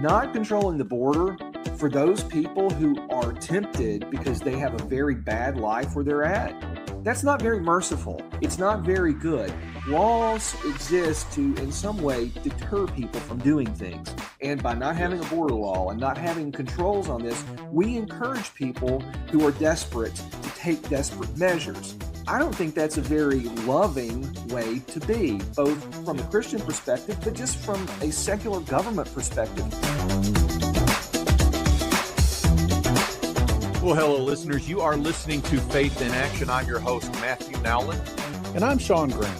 not controlling the border for those people who are tempted because they have a very bad life where they're at, that's not very merciful. It's not very good. Laws exist to, in some way, deter people from doing things. And by not having a border law and not having controls on this, we encourage people who are desperate to take desperate measures. I don't think that's a very loving way to be, both from a Christian perspective, but just from a secular government perspective. Well, hello, listeners. You are listening to Faith in Action. I'm your host, Matthew Nowlin. And I'm Shawn Graham.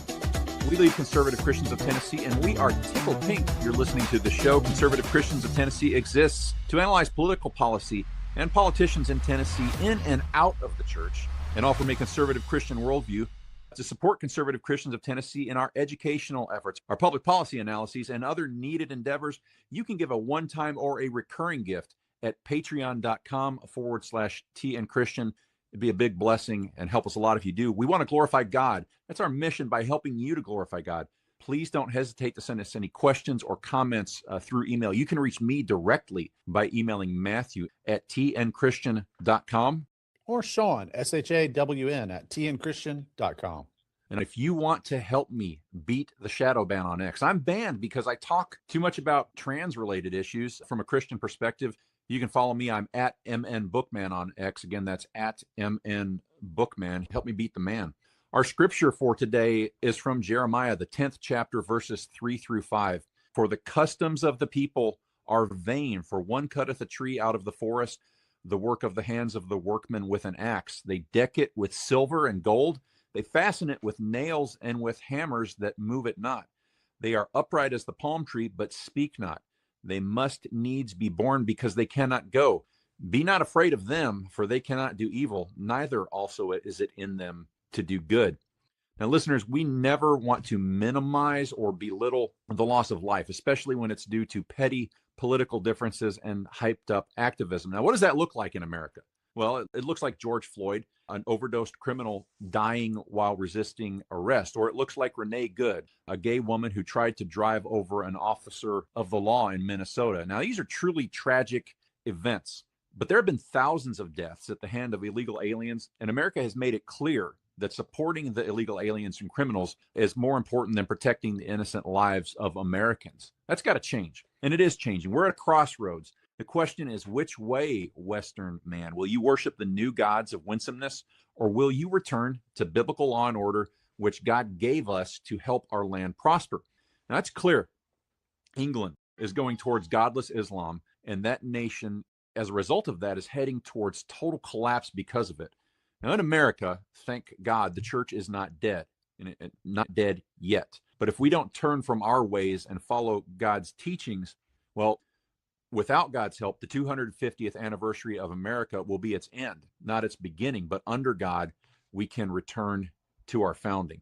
We lead Conservative Christians of Tennessee, and we are tickled pink you're listening to the show. Conservative Christians of Tennessee exists to analyze political policy and politicians in Tennessee in and out of the church, and offer a conservative Christian worldview to support conservative Christians of Tennessee in our educational efforts, our public policy analyses, and other needed endeavors. You can give a one-time or a recurring gift at patreon.com/TNChristian. It'd be a big blessing and help us a lot if you do. We want to glorify God. That's our mission by helping you to glorify God. Please don't hesitate to send us any questions or comments through email. You can reach me directly by emailing Matthew at tnchristian.com. Or Shawn, SHAWN, at tnchristian.com. And if you want to help me beat the shadow ban on X, I'm banned because I talk too much about trans-related issues from a Christian perspective. You can follow me. I'm at MNBookman on X. Again, that's at MNBookman. Help me beat the man. Our scripture for today is from Jeremiah, the 10th chapter, verses 3-5. For the customs of the people are vain, for one cutteth a tree out of the forest, the work of the hands of the workman with an axe. They deck it with silver and gold. They fasten it with nails and with hammers that move it not. They are upright as the palm tree, but speak not. They must needs be born because they cannot go. Be not afraid of them, for they cannot do evil, neither also is it in them to do good. Now, listeners, we never want to minimize or belittle the loss of life, especially when it's due to petty political differences and hyped up activism. Now, what does that look like in America? Well, it looks like George Floyd, an overdosed criminal dying while resisting arrest. Or it looks like Renee Good, a gay woman who tried to drive over an officer of the law in Minnesota. Now, these are truly tragic events, but there have been thousands of deaths at the hand of illegal aliens, and America has made it clear that supporting the illegal aliens and criminals is more important than protecting the innocent lives of Americans. That's got to change, and it is changing. We're at a crossroads. The question is, which way, Western man? Will you worship the new gods of winsomeness, or will you return to biblical law and order, which God gave us to help our land prosper? Now, that's clear. England is going towards godless Islam, and that nation, as a result of that, is heading towards total collapse because of it. Now, in America, thank God, the church is not dead, not dead yet. But if we don't turn from our ways and follow God's teachings, well, without God's help, the 250th anniversary of America will be its end, not its beginning. But under God, we can return to our founding.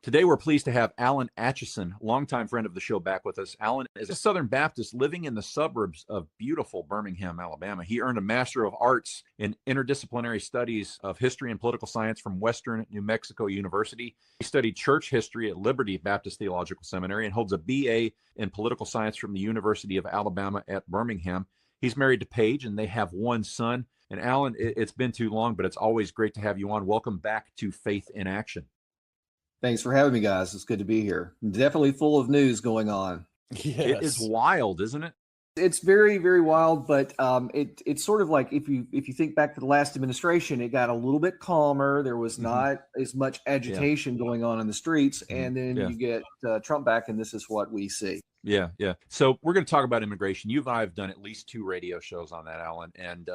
Today, we're pleased to have Alan Atchison, longtime friend of the show, back with us. Alan is a Southern Baptist living in the suburbs of beautiful Birmingham, Alabama. He earned a Master of Arts in Interdisciplinary Studies of History and Political Science from Western New Mexico University. He studied church history at Liberty Baptist Theological Seminary and holds a BA in Political Science from the University of Alabama at Birmingham. He's married to Paige, and they have one son. And Alan, it's been too long, but it's always great to have you on. Welcome back to Faith in Action. Thanks for having me, guys. It's good to be here. Definitely full of news going on. Yes. It is wild, isn't it? It's very, very wild, but it's sort of like if you think back to the last administration, it got a little bit calmer. There was not as much agitation going on in the streets, and then you get Trump back, and this is what we see. Yeah. So we're going to talk about immigration. You and I have done at least 2 radio shows on that, Alan, and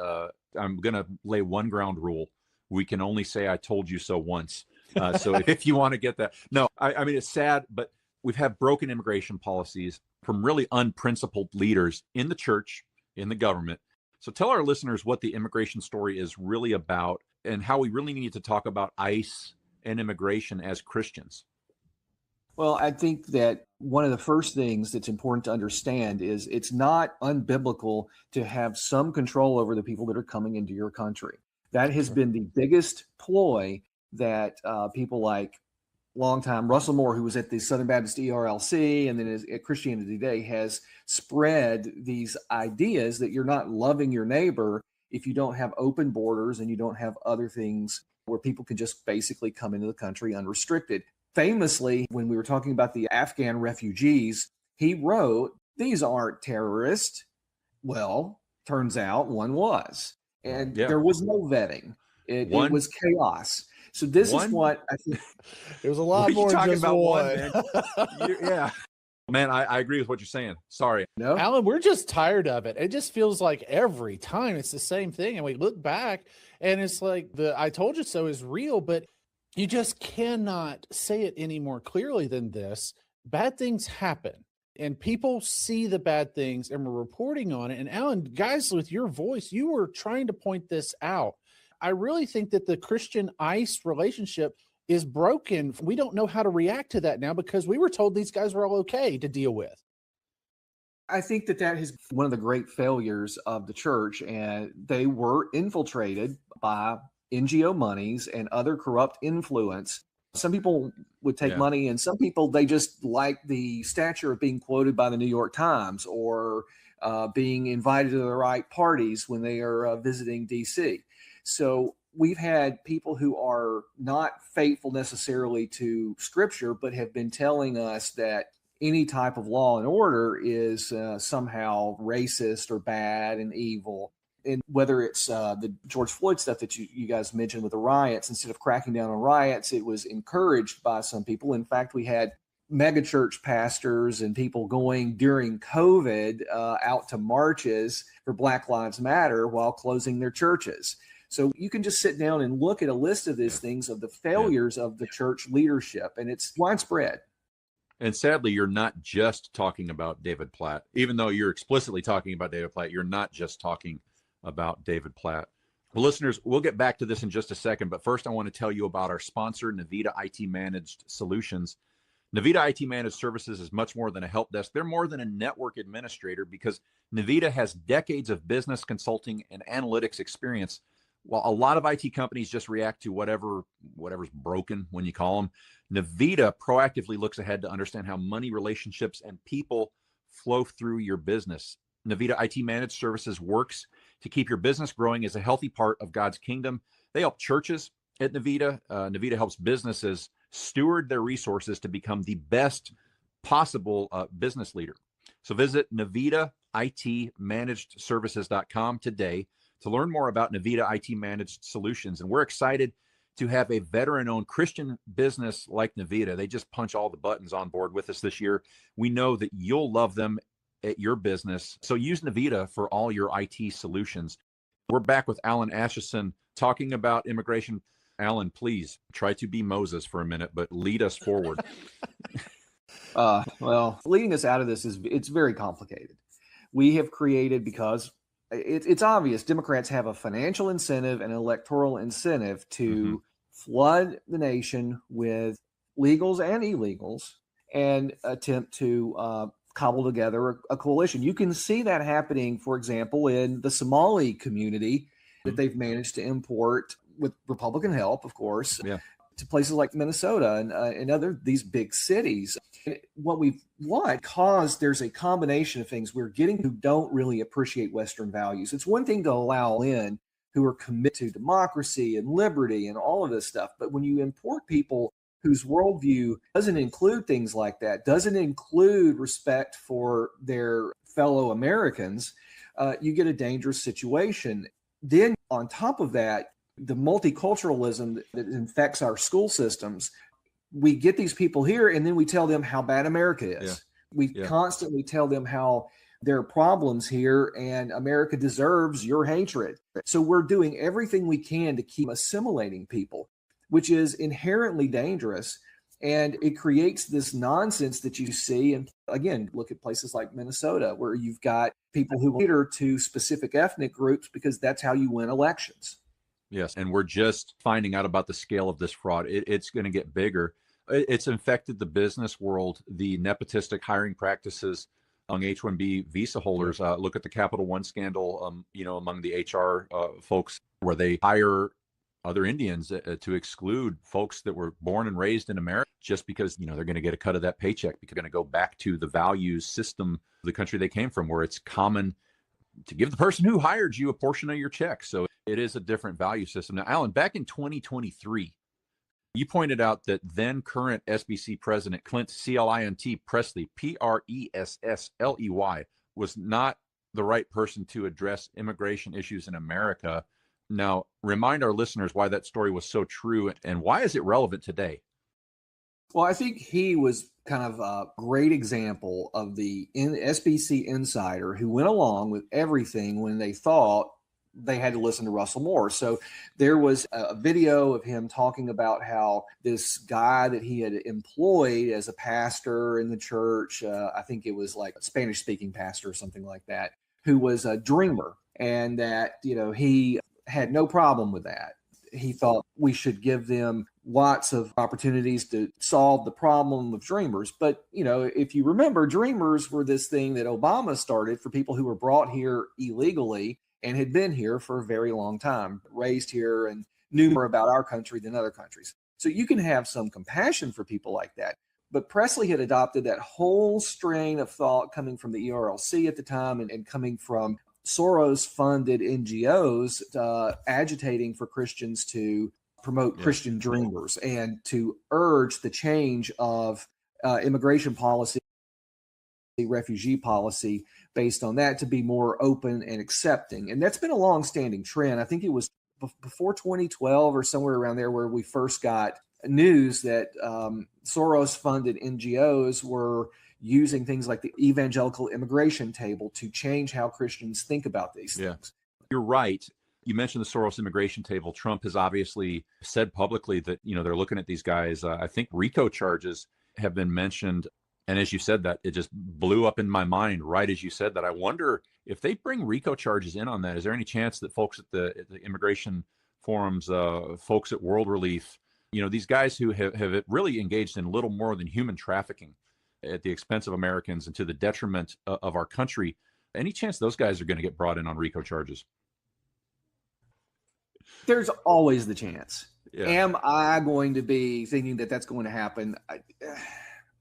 I'm going to lay one ground rule. We can only say I told you so once. So if you want to get that. No, I mean, it's sad, but we've had broken immigration policies from really unprincipled leaders in the church, in the government. So tell our listeners what the immigration story is really about and how we really need to talk about ICE and immigration as Christians. Well, I think that one of the first things that's important to understand is it's not unbiblical to have some control over the people that are coming into your country. That has been the biggest ploy that people like long time, Russell Moore, who was at the Southern Baptist ERLC and then is at Christianity Today, has spread these ideas that you're not loving your neighbor if you don't have open borders and you don't have other things where people can just basically come into the country unrestricted. Famously, when we were talking about the Afghan refugees, he wrote, "These aren't terrorists." Well, turns out one was. And there was no vetting. It was chaos. So this is what I think. It was a lot more than just one. Yeah. Man, I agree with what you're saying. Sorry. No, Alan, we're just tired of it. It just feels like every time it's the same thing. And we look back and it's like the I told you so is real, but you just cannot say it any more clearly than this. Bad things happen and people see the bad things and we're reporting on it. And Alan, guys, with your voice, you were trying to point this out. I really think that the Christian ICE relationship is broken. We don't know how to react to that now because we were told these guys were all okay to deal with. I think that is one of the great failures of the church, and they were infiltrated by NGO monies and other corrupt influence. Some people would take money, and some people, they just like the stature of being quoted by the New York Times or being invited to the right parties when they are visiting DC. So we've had people who are not faithful necessarily to Scripture, but have been telling us that any type of law and order is somehow racist or bad and evil. And whether it's the George Floyd stuff that you guys mentioned with the riots, instead of cracking down on riots, it was encouraged by some people. In fact, we had megachurch pastors and people going during COVID out to marches for Black Lives Matter while closing their churches. So you can just sit down and look at a list of these things, of the failures of the church leadership, and it's widespread. And sadly, you're not just talking about David Platt. Even though you're explicitly talking about David Platt, you're not just talking about David Platt. Well, listeners, we'll get back to this in just a second, but first I want to tell you about our sponsor, Navita IT Managed Solutions. Navita IT Managed Services is much more than a help desk. They're more than a network administrator because Navita has decades of business consulting and analytics experience. While a lot of IT companies just react to whatever's broken when you call them, Navita proactively looks ahead to understand how money, relationships, and people flow through your business. Navita IT Managed Services works to keep your business growing as a healthy part of God's kingdom. They help churches at Navita. Navita helps businesses steward their resources to become the best possible business leader. So visit NavitaITManagedServices.com today to learn more about Navita IT Managed Solutions. And we're excited to have a veteran-owned Christian business like Navita. They just punch all the buttons on board with us this year. We know that you'll love them at your business. So use Navita for all your IT solutions. We're back with Alan Atchison talking about immigration. Alan, please try to be Moses for a minute, but lead us forward. Well, leading us out of this it's very complicated. We have created, because it's obvious, Democrats have a financial incentive and an electoral incentive to flood the nation with legals and illegals and attempt to cobble together a coalition. You can see that happening, for example, in the Somali community that they've managed to import, with Republican help, of course, to places like Minnesota and other these big cities. What we want, because there's a combination of things we're getting who don't really appreciate Western values. It's one thing to allow in who are committed to democracy and liberty and all of this stuff, but when you import people whose worldview doesn't include things like that, doesn't include respect for their fellow Americans, you get a dangerous situation. Then on top of that, the multiculturalism that infects our school systems, we get these people here and then we tell them how bad America is. We constantly tell them how there are problems here and America deserves your hatred. So we're doing everything we can to keep assimilating people, which is inherently dangerous. And it creates this nonsense that you see. And again, look at places like Minnesota, where you've got people who cater to specific ethnic groups because that's how you win elections. Yes, and we're just finding out about the scale of this fraud. It's going to get bigger. It's infected the business world, the nepotistic hiring practices among H-1B visa holders. Look at the Capital One scandal, among the HR folks, where they hire other Indians to exclude folks that were born and raised in America. just because, they're going to get a cut of that paycheck, because they're going to go back to the values system of the country they came from, where it's common to give the person who hired you a portion of your check. So it is a different value system. Now, Alan, back in 2023, you pointed out that then current SBC president Clint, C-L-I-N-T, Pressley, P-R-E-S-S-L-E-Y, was not the right person to address immigration issues in America. Now, remind our listeners why that story was so true, and why is it relevant today? Well, I think he was kind of a great example of the SBC insider who went along with everything when they thought they had to listen to Russell Moore. So there was a video of him talking about how this guy that he had employed as a pastor in the church, I think it was like a Spanish speaking pastor or something like that, who was a dreamer, and that, he had no problem with that. He thought we should give them lots of opportunities to solve the problem of dreamers. But, if you remember, dreamers were this thing that Obama started for people who were brought here illegally and had been here for a very long time, raised here, and knew more about our country than other countries. So you can have some compassion for people like that. But Pressley had adopted that whole strain of thought coming from the ERLC at the time, and coming from Soros-funded NGOs agitating for Christians to promote Christian dreamers and to urge the change of immigration policy, refugee policy, based on that, to be more open and accepting. And that's been a long-standing trend. I think it was before 2012 or somewhere around there where we first got news that Soros-funded NGOs were using things like the evangelical immigration table to change how Christians think about these things. You're right. You mentioned the Soros immigration table. Trump has obviously said publicly that, they're looking at these guys. I think RICO charges have been mentioned. And as you said that, it just blew up in my mind right as you said that. I wonder if they bring RICO charges in on that, is there any chance that folks at the immigration forums, folks at World Relief, these guys who have really engaged in little more than human trafficking at the expense of Americans and to the detriment of our country, any chance those guys are going to get brought in on RICO charges? There's always the chance. Yeah. Am I going to be thinking that that's going to happen?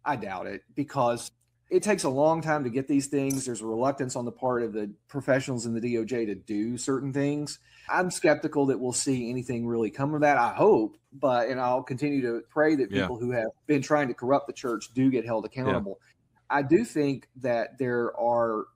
I doubt it, because it takes a long time to get these things. There's a reluctance on the part of the professionals in the DOJ to do certain things. I'm skeptical that we'll see anything really come of that. I hope, and I'll continue to pray that people who have been trying to corrupt the church do get held accountable. I do think that there are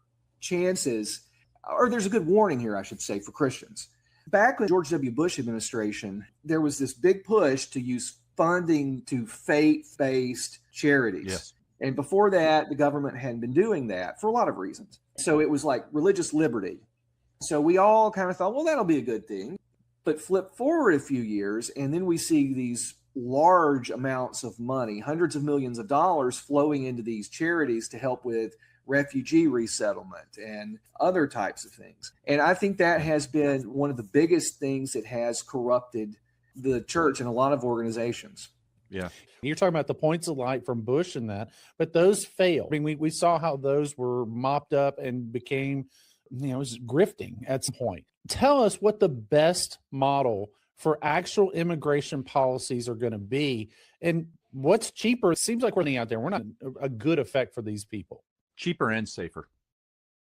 chances, or there's a good warning here, I should say, for Christians. Back in the George W. Bush administration, there was this big push to use funding to faith-based charities. Yes. And before that, the government hadn't been doing that for a lot of reasons. So it was like religious liberty. So we all kind of thought, well, that'll be a good thing. But flip forward a few years, and then we see these large amounts of money, hundreds of millions of dollars flowing into these charities to help with refugee resettlement and other types of things. And I think that has been one of the biggest things that has corrupted the church and a lot of organizations. Yeah. You're talking about the points of light from Bush and that, but those failed. I mean, we saw how those were mopped up and became, it was grifting at some point. Tell us what the best model for actual immigration policies are going to be, and what's cheaper. It seems like we're out there. We're not a good effect for these people. Cheaper and safer.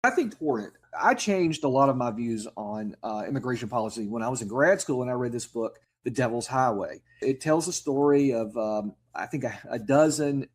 I think important. I changed a lot of my views on immigration policy when I was in grad school and I read this book, The Devil's Highway. It tells a story of, I think, a dozen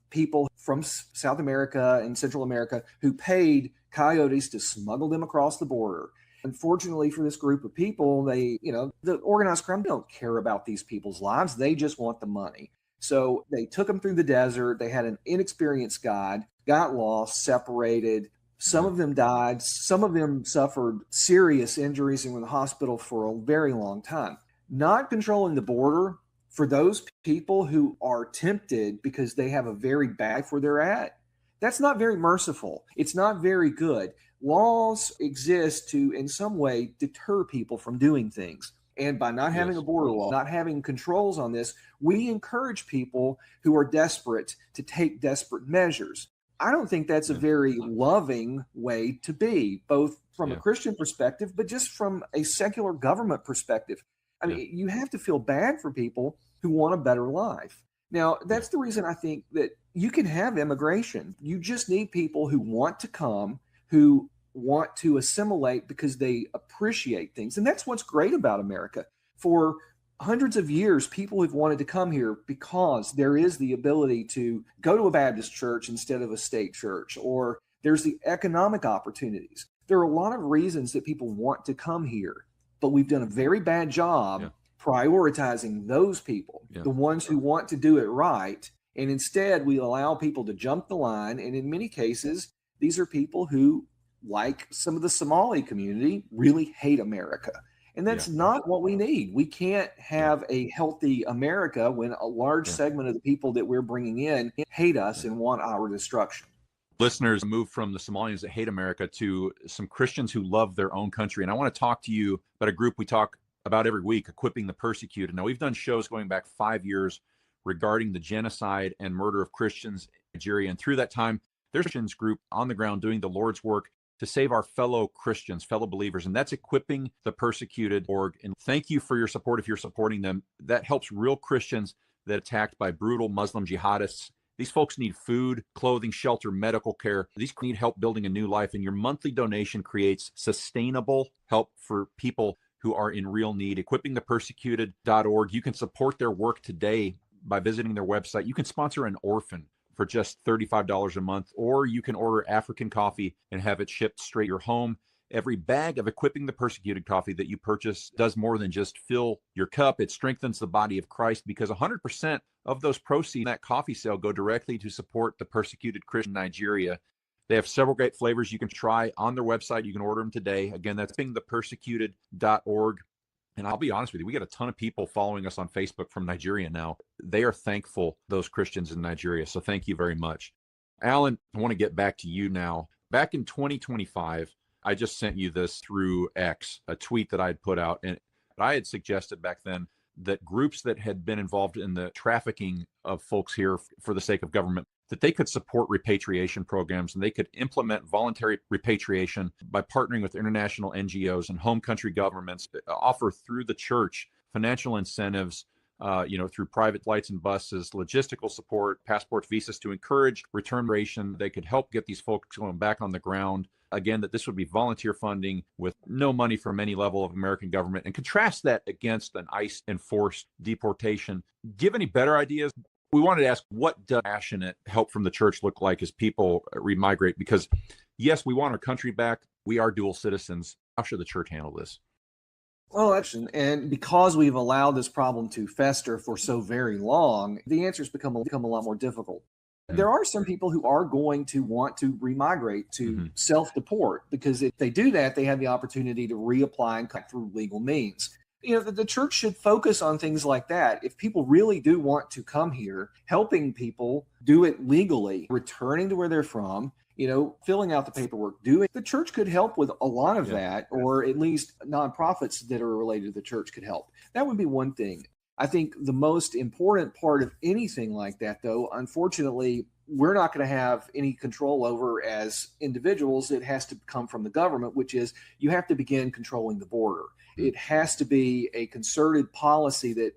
people from South America and Central America who paid coyotes to smuggle them across the border. Unfortunately for this group of people, the organized crime don't care about these people's lives. They just want the money. So they took them through the desert. They had an inexperienced guide, got lost, separated. Some of them died. Some of them suffered serious injuries and were in the hospital for a very long time. Not controlling the border for those people who are tempted because they have a very bad life where they're at, that's not very merciful. It's not very good. Laws exist to, in some way, deter people from doing things. And by not having a border law, not having controls on this, we encourage people who are desperate to take desperate measures. I don't think that's a very loving way to be, both from a Christian perspective, but just from a secular government perspective. I mean, you have to feel bad for people who want a better life. Now, that's the reason I think that you can have immigration. You just need people who want to come, who want to assimilate because they appreciate things. And that's what's great about America. For hundreds of years, people have wanted to come here because there is the ability to go to a Baptist church instead of a state church, or there's the economic opportunities. There are a lot of reasons that people want to come here, but we've done a very bad job prioritizing those people, the ones who want to do it right. And instead, we allow people to jump the line. And in many cases, these are people who, like some of the Somali community, really hate America. And that's not what we need. We can't have a healthy America when a large segment of the people that we're bringing in hate us and want our destruction. Listeners, move from the Somalians that hate America to some Christians who love their own country. And I want to talk to you about a group we talk about every week, Equipping the Persecuted. Now, we've done shows going back 5 years regarding the genocide and murder of Christians in Nigeria. And through that time, there's a Christians group on the ground doing the Lord's work to save our fellow Christians, fellow believers. And that's Equipping the Persecuted.org. And thank you for your support if you're supporting them. That helps real Christians that are attacked by brutal Muslim jihadists. These folks need food, clothing, shelter, medical care. These need help building a new life. And your monthly donation creates sustainable help for people who are in real need. Equippingthepersecuted.org. You can support their work today by visiting their website. You can sponsor an orphan for just $35 a month, or you can order African coffee and have it shipped straight to your home. Every bag of Equipping the Persecuted coffee that you purchase does more than just fill your cup. It strengthens the body of Christ, because 100% of those proceeds in that coffee sale go directly to support the persecuted Christian in Nigeria. They have several great flavors you can try on their website. You can order them today. Again, that's equippingthepersecuted.org. And I'll be honest with you, we get a ton of people following us on Facebook from Nigeria now. They are thankful, those Christians in Nigeria. So thank you very much. Alan, I want to get back to you now. Back in 2025, I just sent you this through X, a tweet that I had put out. And I had suggested back then that groups that had been involved in the trafficking of folks here for the sake of government, that they could support repatriation programs, and they could implement voluntary repatriation by partnering with international NGOs and home country governments that offer through the church financial incentives, through private flights and buses, logistical support, passports, visas to encourage return migration. They could help get these folks going back on the ground. Again, that this would be volunteer funding with no money from any level of American government, and contrast that against an ICE enforced deportation. Give any better ideas? We wanted to ask, what does passionate help from the church look like as people remigrate? Because yes, we want our country back. We are dual citizens. How should the church handle this? Well, and because we've allowed this problem to fester for so very long, the answers become a lot more difficult. There are some people who are going to want to remigrate to self-deport, because if they do that, they have the opportunity to reapply and come through legal means. The church should focus on things like that. If people really do want to come here, helping people do it legally, returning to where they're from, filling out the paperwork, the church could help with a lot of that, or at least nonprofits that are related to the church could help. That would be one thing. I think the most important part of anything like that, though, unfortunately, we're not going to have any control over as individuals. It has to come from the government, which is you have to begin controlling the border. It has to be a concerted policy that,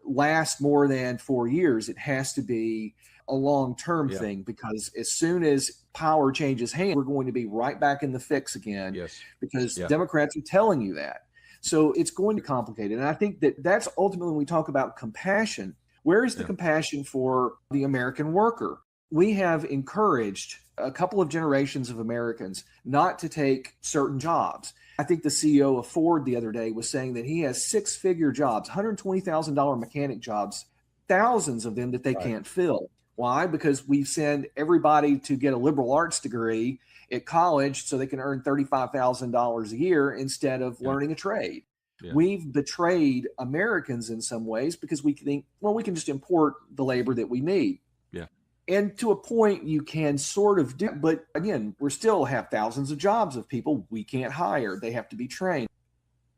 lasts more than 4 years. It has to be a long-term thing, because as soon as power changes hands, we're going to be right back in the fix again, because Democrats are telling you that. So it's going to be complicated. And I think that that's ultimately when we talk about compassion. Where is the compassion for the American worker? We have encouraged a couple of generations of Americans not to take certain jobs. I think the CEO of Ford the other day was saying that he has six-figure jobs, $120,000 mechanic jobs, thousands of them that they can't fill. Why? Because we send everybody to get a liberal arts degree at college so they can earn $35,000 a year instead of learning a trade. We've betrayed Americans in some ways, because we think, well, we can just import the labor that we need. And to a point, you can sort of do, but again, we still have thousands of jobs of people we can't hire. They have to be trained.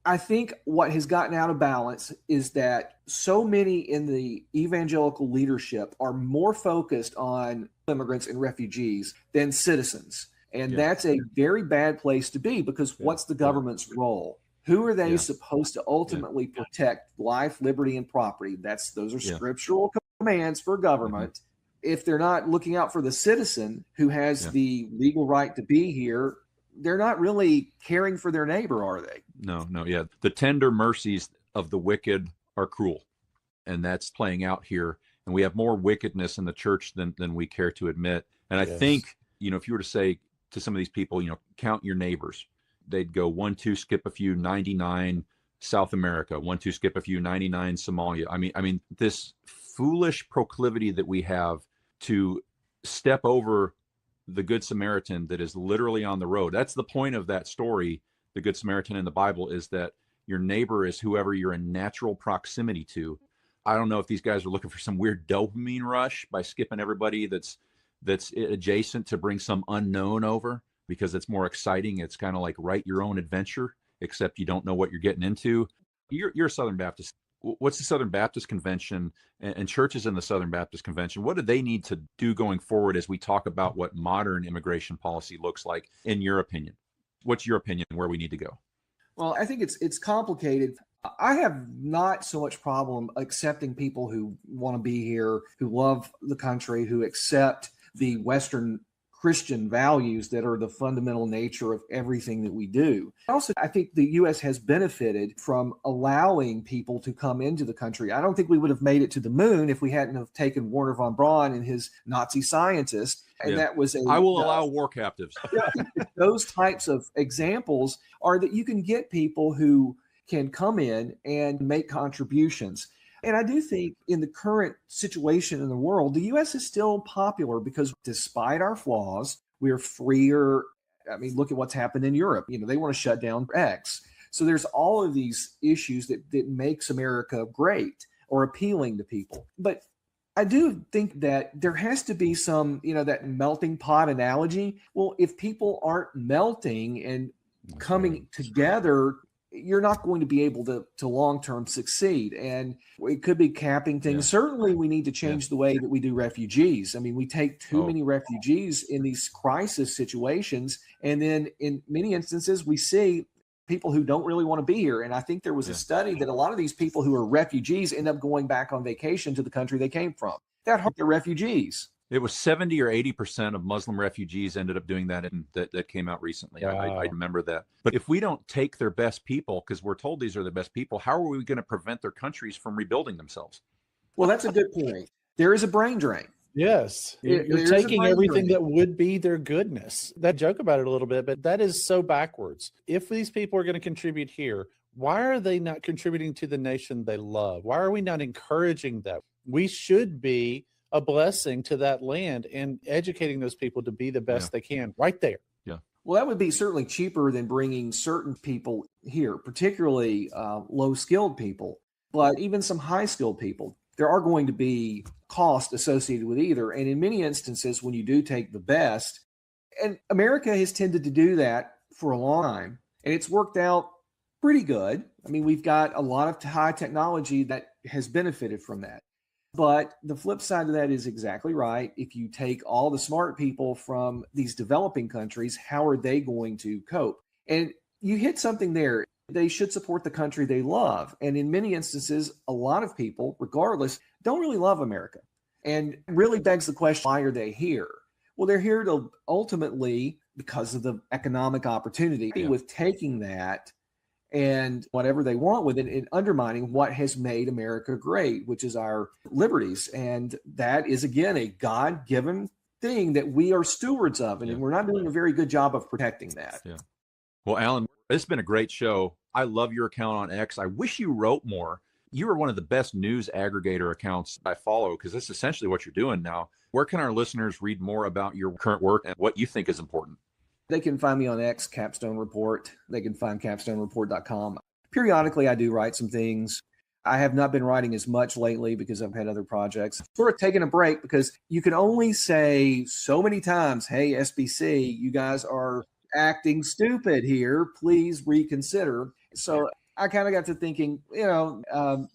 I think what has gotten out of balance is that so many in the evangelical leadership are more focused on immigrants and refugees than citizens. And that's a very bad place to be, because what's the government's role? Who are they supposed to ultimately protect? Life, liberty, and property. Those are scriptural commands for government, if they're not looking out for the citizen who has the legal right to be here, they're not really caring for their neighbor, are they? No. Yeah. The tender mercies of the wicked are cruel. And that's playing out here. And we have more wickedness in the church than we care to admit. And I think, if you were to say to some of these people, count your neighbors, they'd go 1, 2, skip a few, 99 South America, 1, 2, skip a few, 99 Somalia. I mean, this foolish proclivity that we have to step over the Good Samaritan that is literally on the road. That's the point of that story. The Good Samaritan in the Bible is that your neighbor is whoever you're in natural proximity to. I don't know if these guys are looking for some weird dopamine rush by skipping everybody that's adjacent to bring some unknown over because it's more exciting. It's kind of like write your own adventure, except you don't know what you're getting into. You're a Southern Baptist. What's the Southern Baptist Convention and churches in the Southern Baptist Convention? What do they need to do going forward as we talk about what modern immigration policy looks like, in your opinion? What's your opinion where we need to go? Well, I think it's complicated. I have not so much problem accepting people who want to be here, who love the country, who accept the Western Christian values that are the fundamental nature of everything that we do. Also, I think the U.S. has benefited from allowing people to come into the country. I don't think we would have made it to the moon if we hadn't have taken Wernher von Braun and his Nazi scientist. And that was I will allow war captives. Those types of examples are that you can get people who can come in and make contributions. And I do think in the current situation in the world, the U.S. is still popular because despite our flaws, we're freer. I mean, look at what's happened in Europe. They want to shut down X. So there's all of these issues that makes America great or appealing to people. But I do think that there has to be some, that melting pot analogy. Well, if people aren't melting and coming together, you're not going to be able to long-term succeed. And it could be capping things. Yeah. Certainly we need to change the way that we do refugees. I mean, we take too many refugees in these crisis situations. And then in many instances, we see people who don't really want to be here. And I think there was a study that a lot of these people who are refugees end up going back on vacation to the country they came from. That hurt the refugees. It was 70 or 80% of Muslim refugees ended up doing that. And that came out recently. Wow. I remember that. But if we don't take their best people, because we're told these are the best people, how are we going to prevent their countries from rebuilding themselves? Well, that's a good point. There is a brain drain. Yes. You're taking everything that would be their goodness. That joke about it a little bit, but that is so backwards. If these people are going to contribute here, why are they not contributing to the nation they love? Why are we not encouraging that? We should be a blessing to that land and educating those people to be the best they can right there. Yeah. Well, that would be certainly cheaper than bringing certain people here, particularly low-skilled people, but even some high-skilled people. There are going to be costs associated with either. And in many instances, when you do take the best, and America has tended to do that for a long time, and it's worked out pretty good. I mean, we've got a lot of high technology that has benefited from that. But the flip side of that is exactly right. If you take all the smart people from these developing countries, how are they going to cope? And you hit something there. They should support the country they love. And in many instances, a lot of people, regardless, don't really love America. And it really begs the question, why are they here? Well, they're here to ultimately, because of the economic opportunity, with taking that and whatever they want with it and undermining what has made America great, which is our liberties. And that is, again, a God-given thing that we are stewards of. And we're not doing a very good job of protecting that. Yeah. Well, Alan, this has been a great show. I love your account on X. I wish you wrote more. You are one of the best news aggregator accounts I follow because that's essentially what you're doing now. Where can our listeners read more about your current work and what you think is important? They can find me on X, Capstone Report. They can find capstonereport.com. Periodically, I do write some things. I have not been writing as much lately because I've had other projects. Sort of taking a break because you can only say so many times, hey, SBC, you guys are acting stupid here. Please reconsider. So I kind of got to thinking,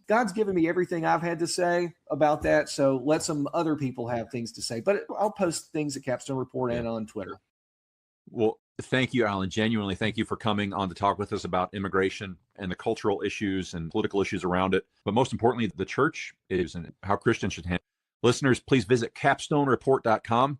God's given me everything I've had to say about that. So let some other people have things to say. But I'll post things at Capstone Report and on Twitter. Well, thank you, Alan. Genuinely, thank you for coming on to talk with us about immigration and the cultural issues and political issues around it. But most importantly, the church is and how Christians should handle Listeners, please visit capstonereport.com.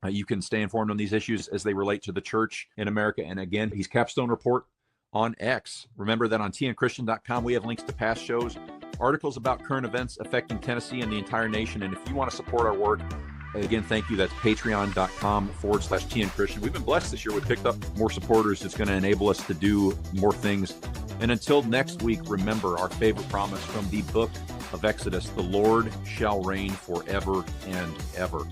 You can stay informed on these issues as they relate to the church in America. And again, he's Capstone Report on X. Remember that on tnchristian.com, we have links to past shows, articles about current events affecting Tennessee and the entire nation. And if you want to support our work, again, thank you. That's patreon.com/tnchristian. We've been blessed this year. We picked up more supporters. It's going to enable us to do more things. And until next week, remember our favorite promise from the book of Exodus: the Lord shall reign forever and ever.